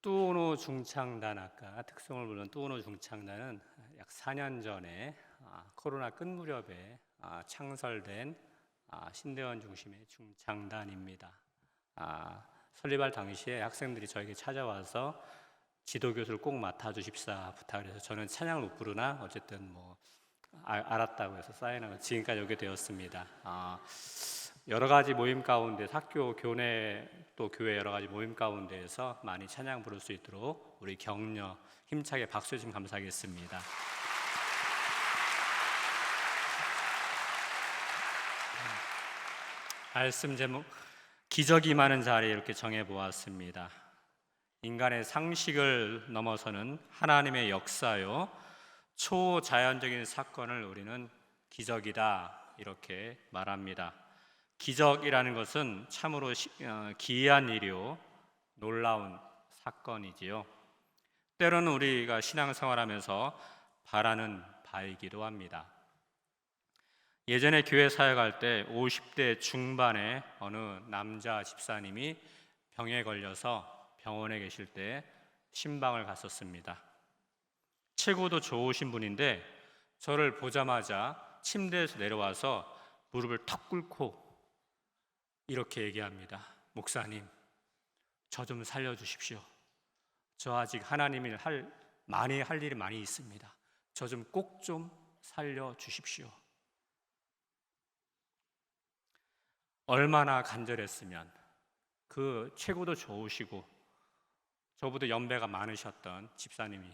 뚜오노 중창단, 아까 특성을 부른 뚜오노 중창단은 약 4년 전에 코로나 끝 무렵에 창설된 신대원 중심의 중창단입니다. 설립할 당시에 학생들이 저에게 찾아와서 지도교수를 꼭 맡아주십사 부탁을 해서 저는 찬양을 못 부르나 어쨌든 알았다고 해서 사인하고 지금까지 오게 되었습니다. 여러 가지 모임 가운데 학교 교내 또 교회 여러 가지 모임 가운데에서 많이 찬양 부를 수 있도록 우리 격려 힘차게 박수 주시면 감사하겠습니다. 말씀 제목 기적이 많은 자리에 이렇게 정해 보았습니다. 인간의 상식을 넘어서는 하나님의 역사요 초자연적인 사건을 우리는 기적이다 이렇게 말합니다. 기적이라는 것은 참으로 기이한 일이요 놀라운 사건이지요. 때로는 우리가 신앙생활하면서 바라는 바이기도 합니다. 예전에 교회 사역할 때 50대 중반의 어느 남자 집사님이 병에 걸려서 병원에 계실 때 신방을 갔었습니다. 체구도 좋으신 분인데 저를 보자마자 침대에서 내려와서 무릎을 턱 꿇고 이렇게 얘기합니다. 목사님, 저 좀 살려주십시오. 저 아직 하나님이 많이 할 일이 많이 있습니다. 저 좀 꼭 좀 살려주십시오. 얼마나 간절했으면 그 체구도 좋으시고 저보다 연배가 많으셨던 집사님이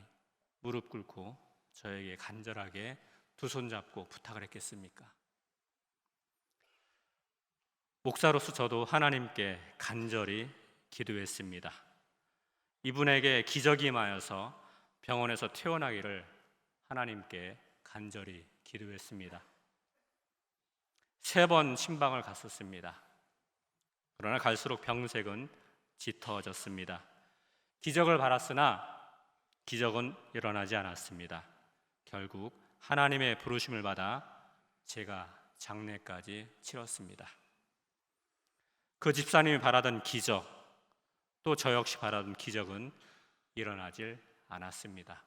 무릎 꿇고 저에게 간절하게 두 손 잡고 부탁을 했겠습니까? 목사로서 저도 하나님께 간절히 기도했습니다. 이분에게 기적이 임하여서 병원에서 퇴원하기를 하나님께 간절히 기도했습니다. 3번 신방을 갔었습니다. 그러나 갈수록 병색은 짙어졌습니다. 기적을 바랐으나 기적은 일어나지 않았습니다. 결국 하나님의 부르심을 받아 제가 장례까지 치렀습니다. 그 집사님이 바라던 기적, 또 저 역시 바라던 기적은 일어나질 않았습니다.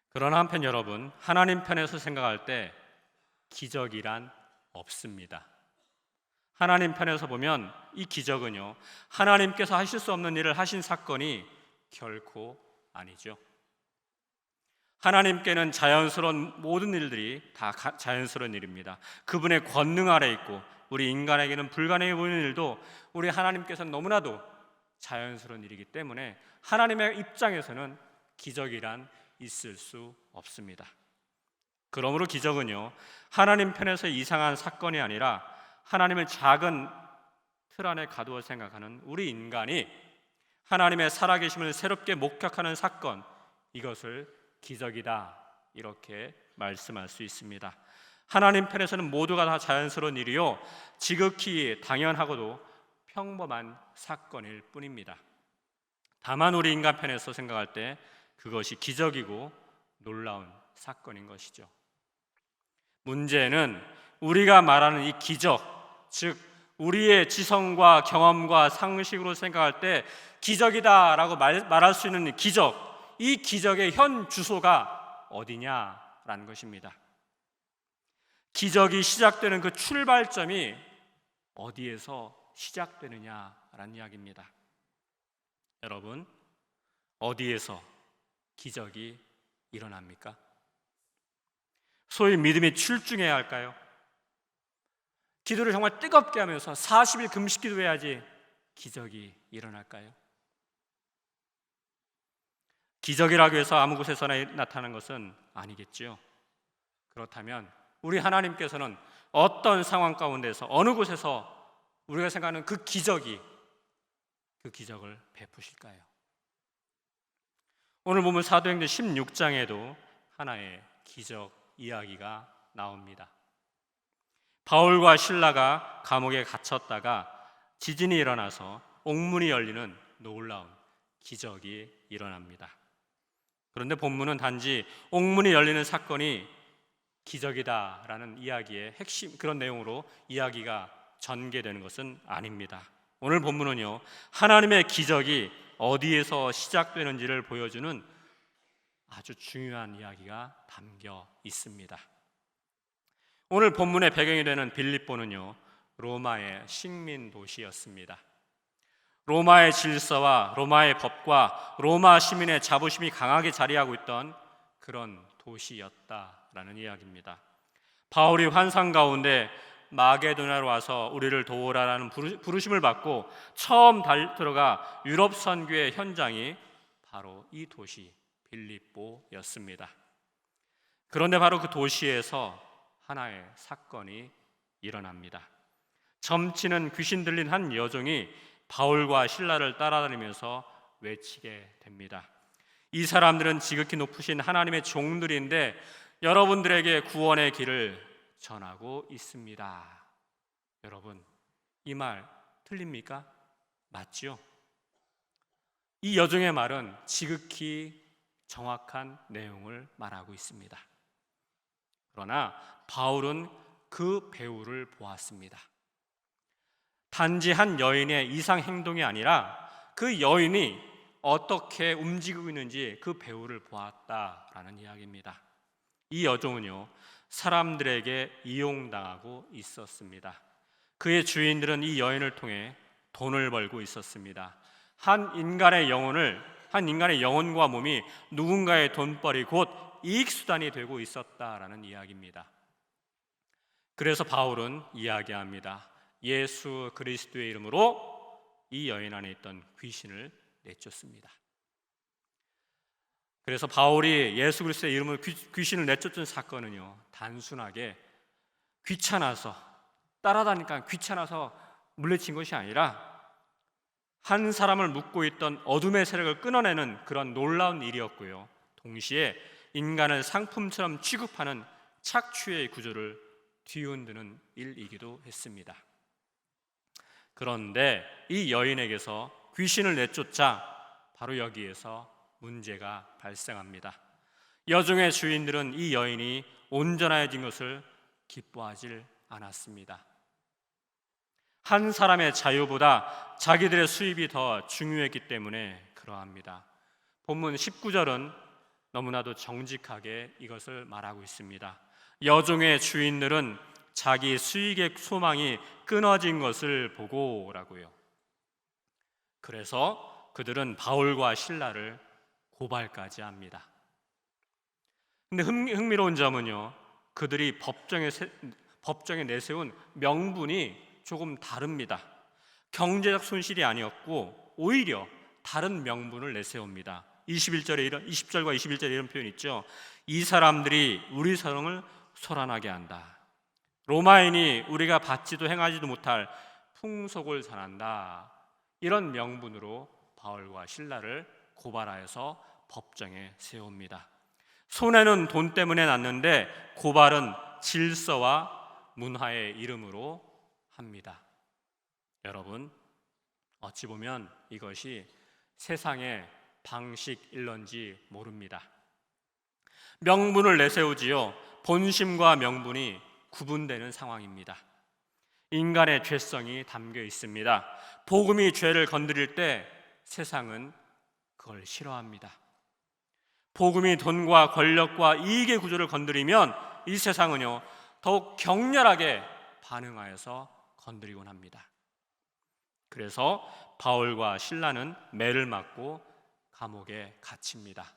그러나 한편 여러분, 하나님 편에서 생각할 때 기적이란 없습니다. 하나님 편에서 보면 이 기적은요, 하나님께서 하실 수 없는 일을 하신 사건이 결코 아니죠. 하나님께는 자연스러운 모든 일들이 다 자연스러운 일입니다. 그분의 권능 아래 있고 우리 인간에게는 불가능해 보이는 일도 우리 하나님께서는 너무나도 자연스러운 일이기 때문에 하나님의 입장에서는 기적이란 있을 수 없습니다. 그러므로 기적은요, 하나님 편에서 이상한 사건이 아니라 하나님을 작은 틀 안에 가두어 생각하는 우리 인간이 하나님의 살아계심을 새롭게 목격하는 사건, 이것을 기적이다 이렇게 말씀할 수 있습니다. 하나님 편에서는 모두가 다 자연스러운 일이요 지극히 당연하고도 평범한 사건일 뿐입니다. 다만 우리 인간 편에서 생각할 때 그것이 기적이고 놀라운 사건인 것이죠. 문제는 우리가 말하는 이 기적, 즉 우리의 지성과 경험과 상식으로 생각할 때 기적이다라고 말할 수 있는 기적, 이 기적의 현 주소가 어디냐라는 것입니다. 기적이 시작되는 그 출발점이 어디에서 시작되느냐라는 이야기입니다. 여러분, 어디에서 기적이 일어납니까? 소위 믿음이 출중해야 할까요? 기도를 정말 뜨겁게 하면서 40일 금식 기도해야지 기적이 일어날까요? 기적이라고 해서 아무 곳에서나 나타나는 것은 아니겠죠. 그렇다면 우리 하나님께서는 어떤 상황 가운데서 어느 곳에서 우리가 생각하는 그 기적을 베푸실까요? 오늘 보면 사도행전 16장에도 하나의 기적 이야기가 나옵니다. 바울과 신라가 감옥에 갇혔다가 지진이 일어나서 옥문이 열리는 놀라운 기적이 일어납니다. 그런데 본문은 단지 옥문이 열리는 사건이 기적이다라는 이야기의 핵심, 그런 내용으로 이야기가 전개되는 것은 아닙니다. 오늘 본문은요, 하나님의 기적이 어디에서 시작되는지를 보여주는 아주 중요한 이야기가 담겨 있습니다. 오늘 본문의 배경이 되는 빌립보는요, 로마의 식민 도시였습니다. 로마의 질서와 로마의 법과 로마 시민의 자부심이 강하게 자리하고 있던 그런 도시였다라는 이야기입니다. 바울이 환상 가운데 마게도냐로 와서 우리를 도우라라는 부르심을 받고 처음 들어가 유럽 선교의 현장이 바로 이 도시 빌립보였습니다. 그런데 바로 그 도시에서 하나의 사건이 일어납니다. 점치는 귀신 들린 한 여종이 바울과 신라를 따라다니면서 외치게 됩니다. 이 사람들은 지극히 높으신 하나님의 종들인데 여러분들에게 구원의 길을 전하고 있습니다. 여러분, 이 말 틀립니까? 맞죠? 이 여종의 말은 지극히 정확한 내용을 말하고 있습니다. 그러나 바울은 그 배우를 보았습니다. 단지 한 여인의 이상 행동이 아니라 그 여인이 어떻게 움직이고 있는지 그 배우를 보았다라는 이야기입니다. 이 여종은요, 사람들에게 이용당하고 있었습니다. 그의 주인들은 이 여인을 통해 돈을 벌고 있었습니다. 한 인간의 영혼과 몸이 누군가의 돈벌이 곧 이익수단이 되고 있었다라는 이야기입니다. 그래서 바울은 이야기합니다. 예수 그리스도의 이름으로 이 여인 안에 있던 귀신을 내쫓습니다. 그래서 바울이 예수 그리스도의 이름으로 귀신을 내쫓은 사건은요, 단순하게 귀찮아서 따라다니까 귀찮아서 물리친 것이 아니라 한 사람을 묶고 있던 어둠의 세력을 끊어내는 그런 놀라운 일이었고요, 동시에 인간을 상품처럼 취급하는 착취의 구조를 뒤흔드는 일이기도 했습니다. 그런데 이 여인에게서 귀신을 내쫓자 바로 여기에서 문제가 발생합니다. 여종의 주인들은 이 여인이 온전해진 것을 기뻐하지 않았습니다. 한 사람의 자유보다 자기들의 수입이 더 중요했기 때문에 그러합니다. 본문 19절은 너무나도 정직하게 이것을 말하고 있습니다. 여종의 주인들은 자기 수익의 소망이 끊어진 것을 보고라고요. 그래서 그들은 바울과 신라를 고발까지 합니다. 근데 흥미로운 점은요, 그들이 법정에 내세운 명분이 조금 다릅니다. 경제적 손실이 아니었고 오히려 다른 명분을 내세웁니다. 20절과 21절에 이런 표현이 있죠. 이 사람들이 우리 사랑을 소란하게 한다. 로마인이 우리가 받지도 행하지도 못할 풍속을 전한다. 이런 명분으로 바울과 신라를 고발하여서 법정에 세웁니다. 손해는 돈 때문에 났는데 고발은 질서와 문화의 이름으로 합니다. 여러분, 어찌 보면 이것이 세상의 방식일런지 모릅니다. 명분을 내세우지요, 본심과 명분이 구분되는 상황입니다. 인간의 죄성이 담겨 있습니다. 복음이 죄를 건드릴 때 세상은 그걸 싫어합니다. 복음이 돈과 권력과 이익의 구조를 건드리면 이 세상은요, 더욱 격렬하게 반응하여서 건드리곤 합니다. 그래서 바울과 신라는 매를 맞고 감옥에 갇힙니다.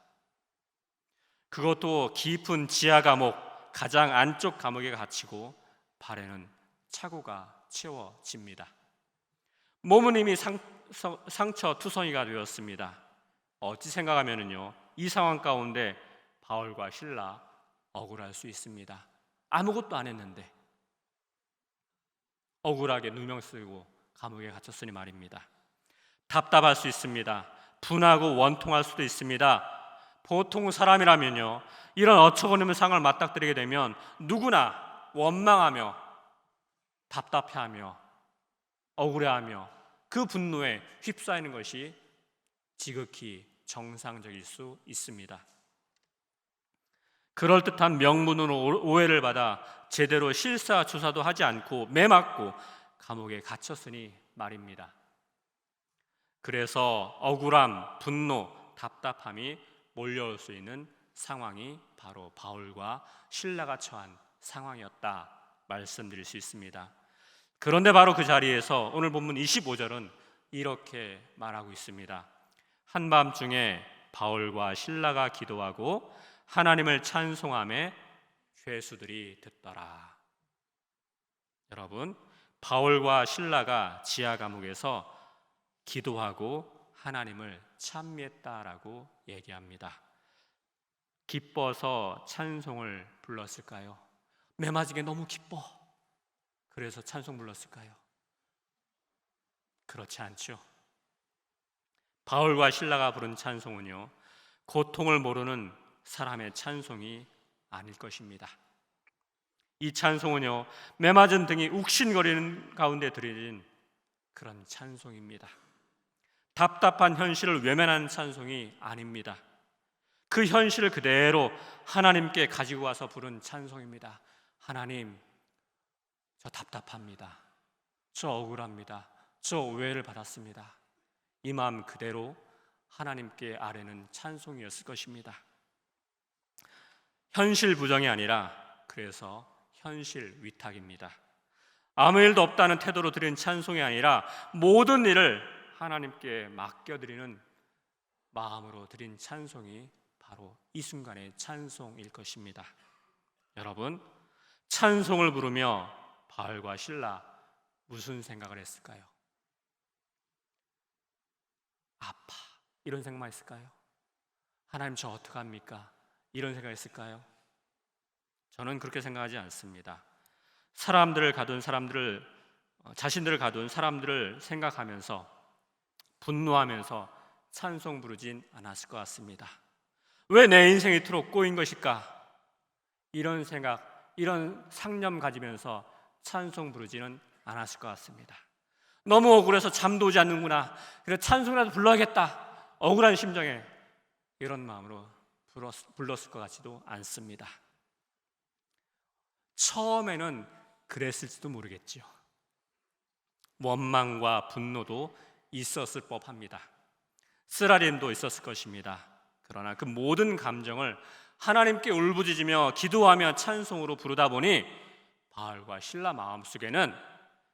그것도 깊은 지하 감옥, 가장 안쪽 감옥에 갇히고 발에는 차고가 채워집니다. 몸은 이미 상처 투성이가 되었습니다. 어찌 생각하면은요, 이 상황 가운데 바울과 신라 억울할 수 있습니다. 아무것도 안 했는데 억울하게 누명 쓰고 감옥에 갇혔으니 말입니다. 답답할 수 있습니다. 분하고 원통할 수도 있습니다. 보통 사람이라면요, 이런 어처구니없는 상황을 맞닥뜨리게 되면 누구나 원망하며 답답해하며 억울해하며 그 분노에 휩싸이는 것이 지극히 정상적일 수 있습니다. 그럴듯한 명분으로 오해를 받아 제대로 실사 조사도 하지 않고 매맞고 감옥에 갇혔으니 말입니다. 그래서 억울함, 분노, 답답함이 몰려올 수 있는 상황이 바로 바울과 실라가 처한 상황이었다 말씀드릴 수 있습니다. 그런데 바로 그 자리에서 오늘 본문 25절은 이렇게 말하고 있습니다. 한밤중에 바울과 실라가 기도하고 하나님을 찬송하며 죄수들이 듣더라. 여러분, 바울과 실라가 지하 감옥에서 기도하고 하나님을 찬미했다라고 얘기합니다. 기뻐서 찬송을 불렀을까요? 매맞이게 너무 기뻐. 그래서 찬송 불렀을까요? 그렇지 않죠. 바울과 실라가 부른 찬송은요, 고통을 모르는 사람의 찬송이 아닐 것입니다. 이 찬송은요, 매맞은 등이 욱신거리는 가운데 드려진 그런 찬송입니다. 답답한 현실을 외면하는 찬송이 아닙니다. 그 현실을 그대로 하나님께 가지고 와서 부른 찬송입니다. 하나님, 저 답답합니다. 저 억울합니다. 저 오해를 받았습니다. 이 마음 그대로 하나님께 아뢰는 찬송이었을 것입니다. 현실 부정이 아니라 그래서 현실 위탁입니다. 아무 일도 없다는 태도로 드린 찬송이 아니라 모든 일을 하나님께 맡겨드리는 마음으로 드린 찬송이 바로 이 순간의 찬송일 것입니다. 여러분, 찬송을 부르며 바울과 실라 무슨 생각을 했을까요? 아파, 이런 생각만 했을까요? 하나님 저 어떡합니까? 이런 생각을 했을까요? 저는 그렇게 생각하지 않습니다. 자신들을 가둔 사람들을 생각하면서 분노하면서 찬송 부르진 않았을 것 같습니다. 왜 내 인생이 이토록 꼬인 것일까? 이런 생각, 이런 상념 가지면서 찬송 부르지는 않았을 것 같습니다. 너무 억울해서 잠도 오지 않는구나, 그래 찬송이라도 불러야겠다, 억울한 심정에 이런 마음으로 불렀을 것 같지도 않습니다. 처음에는 그랬을지도 모르겠죠. 원망과 분노도 있었을 법합니다. 쓰라림도 있었을 것입니다. 그러나 그 모든 감정을 하나님께 울부짖으며 기도하며 찬송으로 부르다 보니 바울과 실라 마음속에는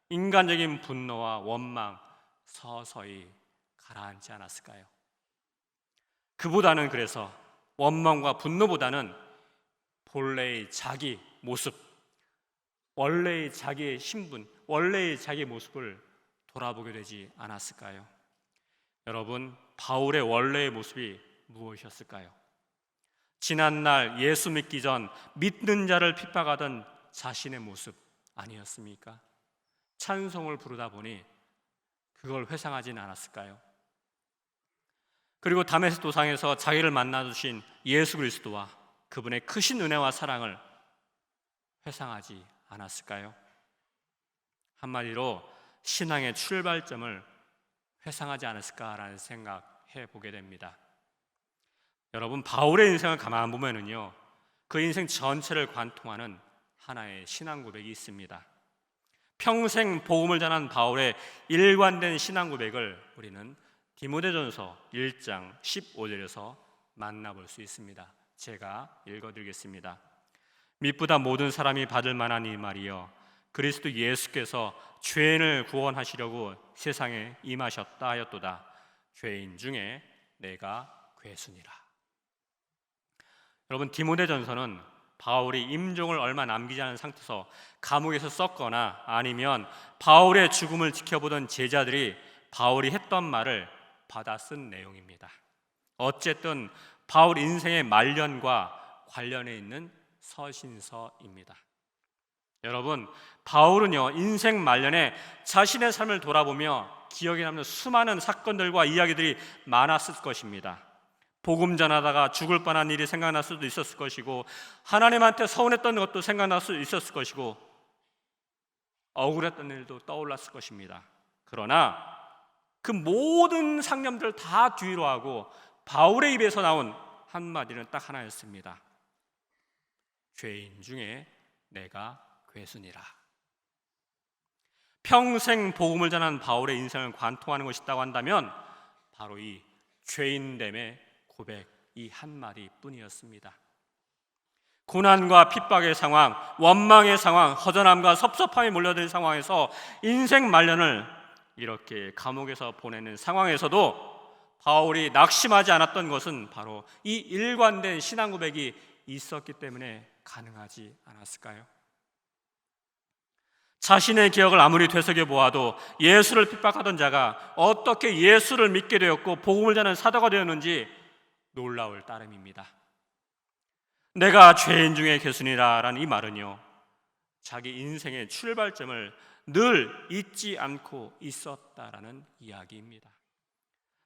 인간적인 분노와 원망 서서히 가라앉지 않았을까요? 그보다는, 그래서 원망과 분노보다는 본래의 자기 모습, 원래의 자기의 신분, 원래의 자기의 모습을 돌아보게 되지 않았을까요? 여러분, 바울의 원래의 모습이 무엇이었을까요? 지난날 예수 믿기 전 믿는 자를 핍박하던 자신의 모습 아니었습니까? 찬송을 부르다 보니 그걸 회상하진 않았을까요? 그리고 다메섹 도상에서 자기를 만나주신 예수 그리스도와 그분의 크신 은혜와 사랑을 회상하지 않았을까요? 한마디로 신앙의 출발점을 회상하지 않았을까라는 생각해 보게 됩니다. 여러분, 바울의 인생을 가만 보면은요, 그 인생 전체를 관통하는 하나의 신앙 고백이 있습니다. 평생 복음을 전한 바울의 일관된 신앙 고백을 우리는 디모데전서 1장 15절에서 만나볼 수 있습니다. 제가 읽어드리겠습니다. 믿보다 모든 사람이 받을 만한 이 말이여, 그리스도 예수께서 죄인을 구원하시려고 세상에 임하셨다 하였도다. 죄인 중에 내가 괴순이라. 여러분, 디모데전서는 바울이 임종을 얼마 남기지 않은 상태에서 감옥에서 썼거나 아니면 바울의 죽음을 지켜보던 제자들이 바울이 했던 말을 받아 쓴 내용입니다. 어쨌든 바울 인생의 말년과 관련해 있는 서신서입니다. 여러분, 바울은요, 인생 말년에 자신의 삶을 돌아보며 기억에 남는 수많은 사건들과 이야기들이 많았을 것입니다. 복음 전하다가 죽을 뻔한 일이 생각날 수도 있었을 것이고, 하나님한테 서운했던 것도 생각날 수 있었을 것이고, 억울했던 일도 떠올랐을 것입니다. 그러나 그 모든 상념들을 다 뒤로 하고 바울의 입에서 나온 한마디는 딱 하나였습니다. 죄인 중에 내가 괴순이라. 평생 복음을 전한 바울의 인생을 관통하는 것이 있다고 한다면 바로 이 죄인됨의 고백, 이 한마디 뿐이었습니다. 고난과 핍박의 상황, 원망의 상황, 허전함과 섭섭함이 몰려든 상황에서 인생 말년을 이렇게 감옥에서 보내는 상황에서도 바울이 낙심하지 않았던 것은 바로 이 일관된 신앙 고백이 있었기 때문에 가능하지 않았을까요? 자신의 기억을 아무리 되새겨 보아도 예수를 핍박하던 자가 어떻게 예수를 믿게 되었고 복음을 전하는 사도가 되었는지 놀라울 따름입니다. 내가 죄인 중에 괴순이라라는 이 말은요, 자기 인생의 출발점을 늘 잊지 않고 있었다라는 이야기입니다.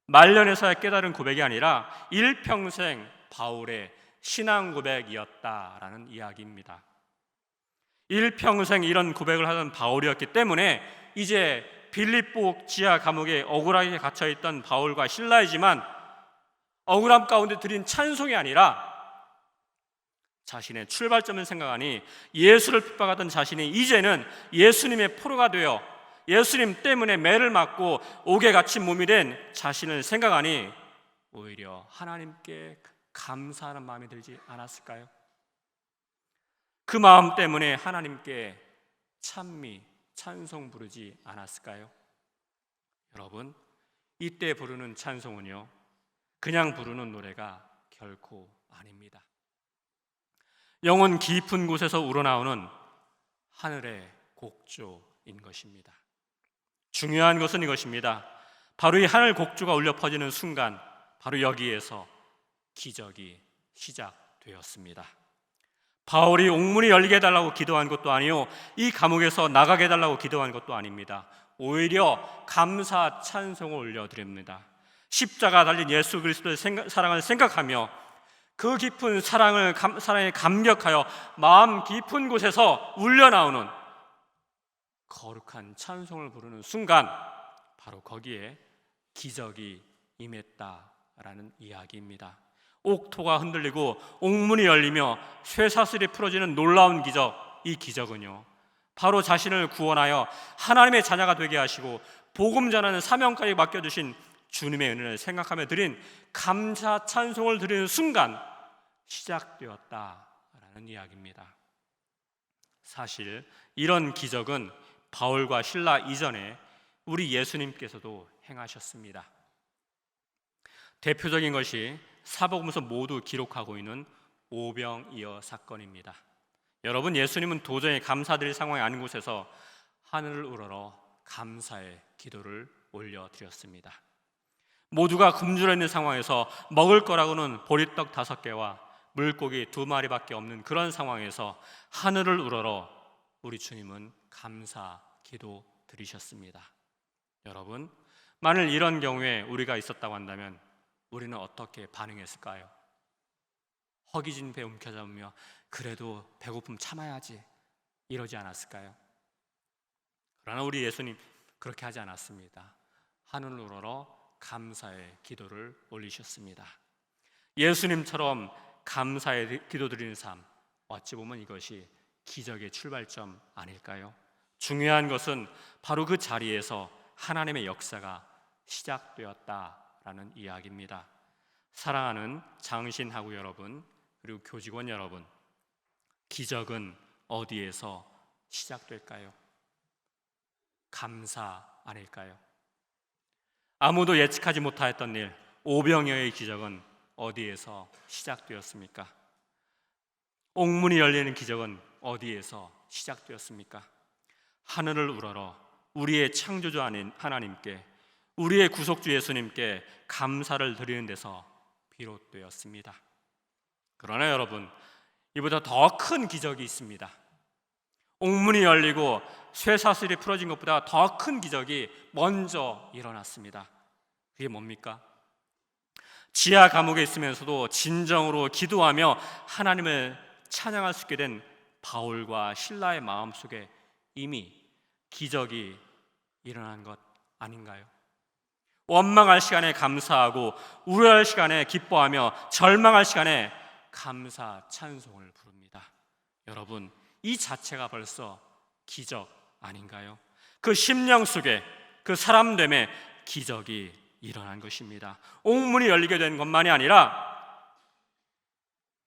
말년에서야 깨달은 고백이 아니라 일평생 바울의 신앙 고백이었다라는 이야기입니다. 일평생 이런 고백을 하던 바울이었기 때문에 이제 빌립보 지하 감옥에 억울하게 갇혀있던 바울과 실라이지만 억울함 가운데 드린 찬송이 아니라 자신의 출발점을 생각하니 예수를 핍박하던 자신이 이제는 예수님의 포로가 되어 예수님 때문에 매를 맞고 옥에 갇힌 몸이 된 자신을 생각하니 오히려 하나님께 감사하는 마음이 들지 않았을까요? 그 마음 때문에 하나님께 찬미, 찬송 부르지 않았을까요? 여러분, 이때 부르는 찬송은요, 그냥 부르는 노래가 결코 아닙니다. 영혼 깊은 곳에서 우러나오는 하늘의 곡조인 것입니다. 중요한 것은 이것입니다. 바로 이 하늘 곡조가 울려 퍼지는 순간 바로 여기에서 기적이 시작되었습니다. 바울이 옥문이 열리게 해달라고 기도한 것도 아니요, 이 감옥에서 나가게 해달라고 기도한 것도 아닙니다. 오히려 감사 찬송을 올려드립니다. 십자가 달린 예수 그리스도의 사랑을 생각하며 그 깊은 사랑에 감격하여 마음 깊은 곳에서 울려나오는 거룩한 찬송을 부르는 순간 바로 거기에 기적이 임했다라는 이야기입니다. 옥토가 흔들리고 옥문이 열리며 쇠사슬이 풀어지는 놀라운 기적, 이 기적은요 바로 자신을 구원하여 하나님의 자녀가 되게 하시고 복음 전하는 사명까지 맡겨주신 주님의 은혜를 생각하며 드린 감사 찬송을 드리는 순간 시작되었다라는 이야기입니다. 사실 이런 기적은 바울과 실라 이전에 우리 예수님께서도 행하셨습니다. 대표적인 것이 사복음서 모두 기록하고 있는 오병이어 사건입니다. 여러분, 예수님은 도저히 감사드릴 상황이 아닌 곳에서 하늘을 우러러 감사의 기도를 올려드렸습니다. 모두가 굶주려 있는 상황에서 먹을 거라고는 보리떡 5개와 물고기 2마리밖에 없는 그런 상황에서 하늘을 우러러 우리 주님은 감사 기도 드리셨습니다. 여러분, 만일 이런 경우에 우리가 있었다고 한다면 우리는 어떻게 반응했을까요? 허기진 배 움켜잡으며 그래도 배고픔 참아야지 이러지 않았을까요? 그러나 우리 예수님 그렇게 하지 않았습니다. 하늘을 우러러 감사의 기도를 올리셨습니다. 예수님처럼 감사의 기도 드리는 삶, 어찌 보면 이것이 기적의 출발점 아닐까요? 중요한 것은 바로 그 자리에서 하나님의 역사가 시작되었다라는 이야기입니다. 사랑하는 장신하고 여러분, 그리고 교직원 여러분, 기적은 어디에서 시작될까요? 감사 아닐까요? 아무도 예측하지 못하였던 일, 오병이어의 기적은 어디에서 시작되었습니까? 옥문이 열리는 기적은 어디에서 시작되었습니까? 하늘을 우러러 우리의 창조주 아닌 하나님께, 우리의 구속주 예수님께 감사를 드리는 데서 비롯되었습니다. 그러나 여러분, 이보다 더 큰 기적이 있습니다. 옥문이 열리고 쇠사슬이 풀어진 것보다 더 큰 기적이 먼저 일어났습니다. 그게 뭡니까? 지하 감옥에 있으면서도 진정으로 기도하며 하나님을 찬양할 수 있게 된 바울과 실라의 마음속에 이미 기적이 일어난 것 아닌가요? 원망할 시간에 감사하고 우려할 시간에 기뻐하며 절망할 시간에 감사 찬송을 부릅니다. 여러분, 이 자체가 벌써 기적 아닌가요? 그 심령 속에 그 사람됨에 기적이 일어난 것입니다. 옥문이 열리게 된 것만이 아니라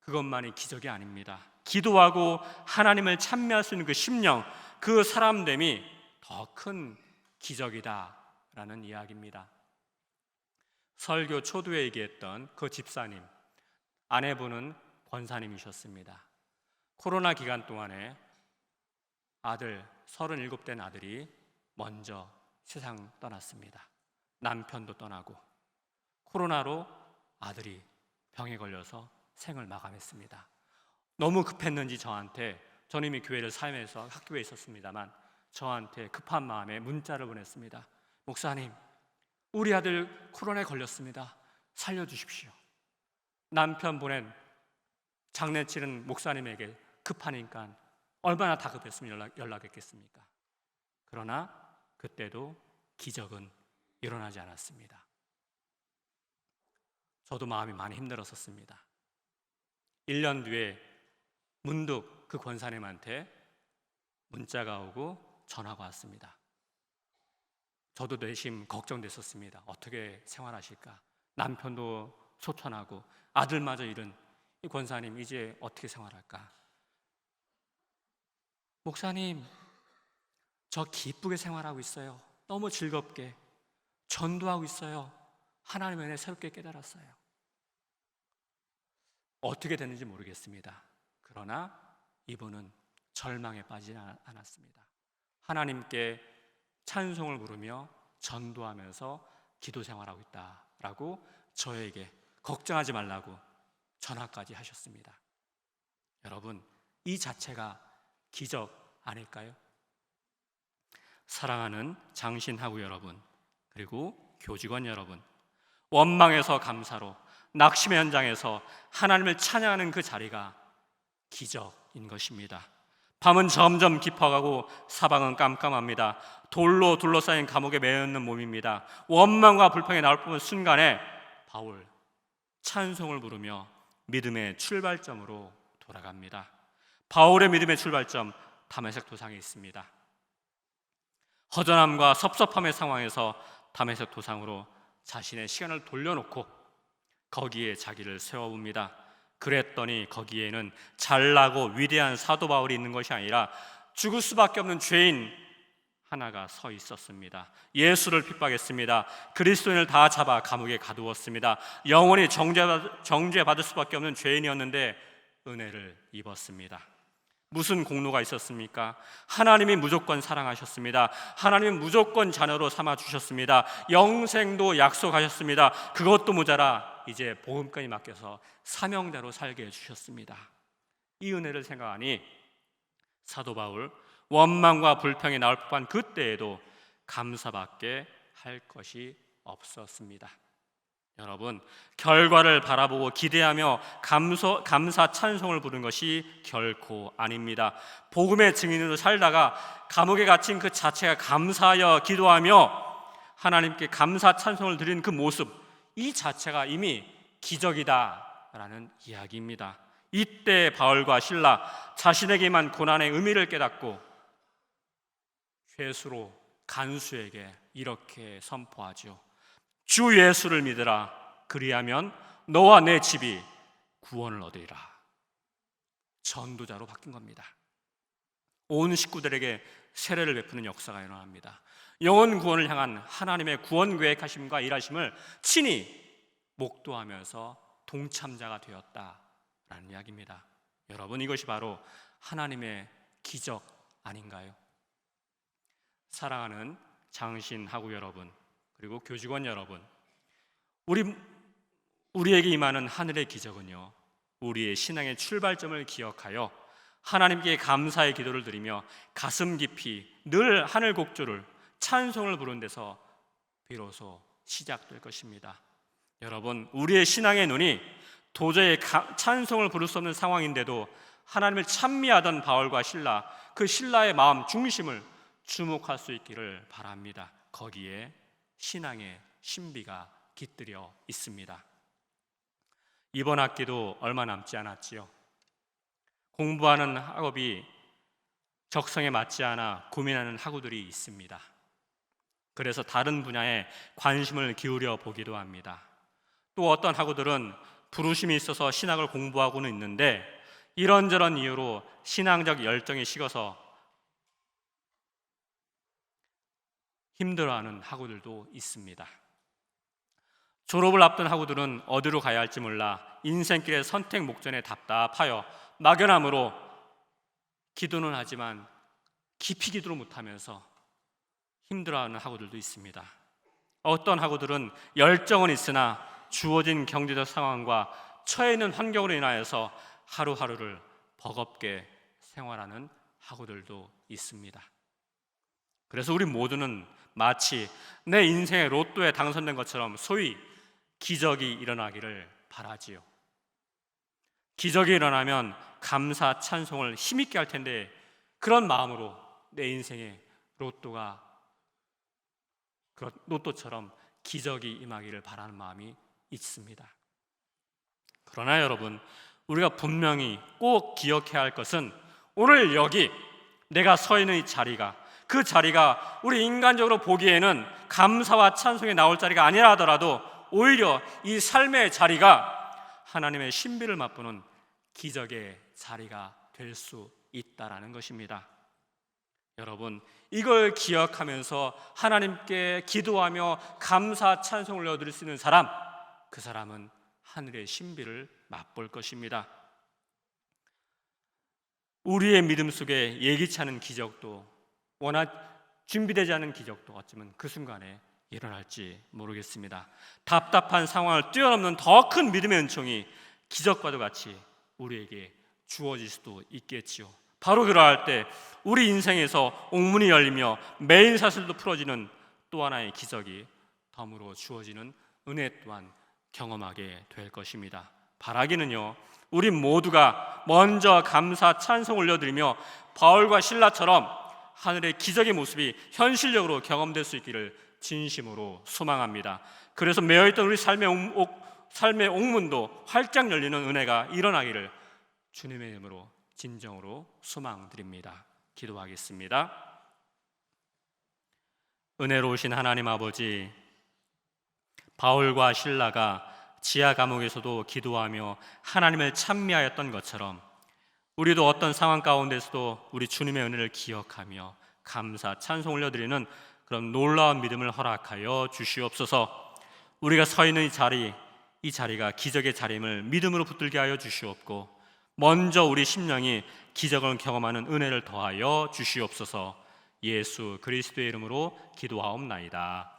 그것만이 기적이 아닙니다. 기도하고 하나님을 찬미할 수 있는 그 심령, 그 사람됨이 더 큰 기적이다라는 이야기입니다. 설교 초두에 얘기했던 그 집사님, 아내분은 권사님이셨습니다. 코로나 기간 동안에 아들 37된 아들이 먼저 세상 떠났습니다. 남편도 떠나고 코로나로 아들이 병에 걸려서 생을 마감했습니다. 너무 급했는지 저는 이미 교회를 사임해서 학교에 있었습니다만 저한테 급한 마음에 문자를 보냈습니다. 목사님, 우리 아들 코로나에 걸렸습니다. 살려주십시오. 남편 보낸 장례 치른 목사님에게 급하니까 얼마나 다급했으면 연락했겠습니까? 그러나 그때도 기적은 일어나지 않았습니다. 저도 마음이 많이 힘들었었습니다. 1년 뒤에 문득 그 권사님한테 문자가 오고 전화가 왔습니다. 저도 내심 걱정됐었습니다. 어떻게 생활하실까? 남편도 소천하고 아들마저 잃은 이 권사님 이제 어떻게 생활할까? 목사님, 저 기쁘게 생활하고 있어요. 너무 즐겁게 전도하고 있어요. 하나님의 은혜 새롭게 깨달았어요. 어떻게 됐는지 모르겠습니다. 그러나 이분은 절망에 빠지지 않았습니다. 하나님께 찬송을 부르며 전도하면서 기도 생활하고 있다라고 저에게 걱정하지 말라고 전화까지 하셨습니다. 여러분, 이 자체가 기적 아닐까요? 사랑하는 장신하구 여러분, 그리고 교직원 여러분, 원망에서 감사로, 낙심의 현장에서 하나님을 찬양하는 그 자리가 기적인 것입니다. 밤은 점점 깊어가고 사방은 깜깜합니다. 돌로 둘러싸인 감옥에 매여있는 몸입니다. 원망과 불평이 나올 뻔한 순간에 바울 찬송을 부르며 믿음의 출발점으로 돌아갑니다. 바울의 믿음의 출발점, 다메섹 도상에 있습니다. 허전함과 섭섭함의 상황에서 다메섹 도상으로 자신의 시간을 돌려놓고 거기에 자기를 세워봅니다. 그랬더니 거기에는 잘나고 위대한 사도 바울이 있는 것이 아니라 죽을 수밖에 없는 죄인 하나가 서 있었습니다. 예수를 핍박했습니다. 그리스도인을 다 잡아 감옥에 가두었습니다. 영원히 정죄받을 수밖에 없는 죄인이었는데 은혜를 입었습니다. 무슨 공로가 있었습니까? 하나님이 무조건 사랑하셨습니다. 하나님은 무조건 자녀로 삼아주셨습니다. 영생도 약속하셨습니다. 그것도 모자라 이제 복음까지 맡겨서 사명대로 살게 해주셨습니다. 이 은혜를 생각하니 사도 바울 원망과 불평이 나올 법한 그때에도 감사밖에 할 것이 없었습니다. 여러분, 결과를 바라보고 기대하며 감사 찬송을 부르는 것이 결코 아닙니다. 복음의 증인으로 살다가 감옥에 갇힌 그 자체가 감사하여 기도하며 하나님께 감사 찬송을 드리는 그 모습, 이 자체가 이미 기적이다라는 이야기입니다. 이때 바울과 실라 자신에게만 고난의 의미를 깨닫고 죄수로 간수에게 이렇게 선포하죠. 주 예수를 믿으라. 그리하면 너와 내 집이 구원을 얻으리라. 전도자로 바뀐 겁니다. 온 식구들에게 세례를 베푸는 역사가 일어납니다. 영혼 구원을 향한 하나님의 구원 계획하심과 일하심을 친히 목도하면서 동참자가 되었다라는 이야기입니다. 여러분, 이것이 바로 하나님의 기적 아닌가요? 사랑하는 장신하구 여러분, 그리고 교직원 여러분, 우리에게 임하는 하늘의 기적은요, 우리의 신앙의 출발점을 기억하여 하나님께 감사의 기도를 드리며 가슴 깊이 늘 하늘 곡조를 찬송을 부르는 데서 비로소 시작될 것입니다. 여러분, 우리의 신앙의 눈이 도저히 찬송을 부를 수 없는 상황인데도 하나님을 찬미하던 바울과 실라, 그 실라의 마음 중심을 주목할 수 있기를 바랍니다. 거기에 신앙의 신비가 깃들여 있습니다. 이번 학기도 얼마 남지 않았지요. 공부하는 학업이 적성에 맞지 않아 고민하는 학우들이 있습니다. 그래서 다른 분야에 관심을 기울여 보기도 합니다. 또 어떤 학우들은 부르심이 있어서 신학을 공부하고는 있는데 이런저런 이유로 신앙적 열정이 식어서 힘들어하는 학우들도 있습니다. 졸업을 앞둔 학우들은 어디로 가야 할지 몰라 인생길의 선택 목전에 답답하여 막연함으로 기도는 하지만 깊이 기도를 못하면서 힘들어하는 학우들도 있습니다. 어떤 학우들은 열정은 있으나 주어진 경제적 상황과 처해 있는 환경으로 인하여서 하루하루를 버겁게 생활하는 학우들도 있습니다. 그래서 우리 모두는 마치 내 인생의 로또에 당선된 것처럼 소위 기적이 일어나기를 바라지요. 기적이 일어나면 감사 찬송을 힘있게 할 텐데 그런 마음으로 내 인생의 로또처럼 기적이 임하기를 바라는 마음이 있습니다. 그러나 여러분, 우리가 분명히 꼭 기억해야 할 것은 오늘 여기 내가 서 있는 이 자리가, 그 자리가 우리 인간적으로 보기에는 감사와 찬송이 나올 자리가 아니라 하더라도 오히려 이 삶의 자리가 하나님의 신비를 맛보는 기적의 자리가 될 수 있다라는 것입니다. 여러분, 이걸 기억하면서 하나님께 기도하며 감사 찬송을 올려드릴 수 있는 사람, 그 사람은 하늘의 신비를 맛볼 것입니다. 우리의 믿음 속에 예기치 않은 기적도, 준비되지 않은 기적도 어쩌면 그 순간에 일어날지 모르겠습니다. 답답한 상황을 뛰어넘는 더 큰 믿음의 은총이 기적과도 같이 우리에게 주어질 수도 있겠지요. 바로 그러할 때 우리 인생에서 옥문이 열리며 매일 사슬도 풀어지는 또 하나의 기적이 덤으로 주어지는 은혜 또한 경험하게 될 것입니다. 바라기는요, 우리 모두가 먼저 감사 찬송 올려드리며 바울과 신라처럼 하늘의 기적의 모습이 현실적으로 경험될 수 있기를 진심으로 소망합니다. 그래서 매여있던 우리 삶의 옥문도 활짝 열리는 은혜가 일어나기를 주님의 이름으로 진정으로 소망드립니다. 기도하겠습니다. 은혜로우신 하나님 아버지, 바울과 신라가 지하 감옥에서도 기도하며 하나님을 찬미하였던 것처럼 우리도 어떤 상황 가운데서도 우리 주님의 은혜를 기억하며 감사, 찬송 올려드리는 그런 놀라운 믿음을 허락하여 주시옵소서. 우리가 서 있는 이 자리가 기적의 자리임을 믿음으로 붙들게 하여 주시옵고, 먼저 우리 심령이 기적을 경험하는 은혜를 더하여 주시옵소서. 예수 그리스도의 이름으로 기도하옵나이다.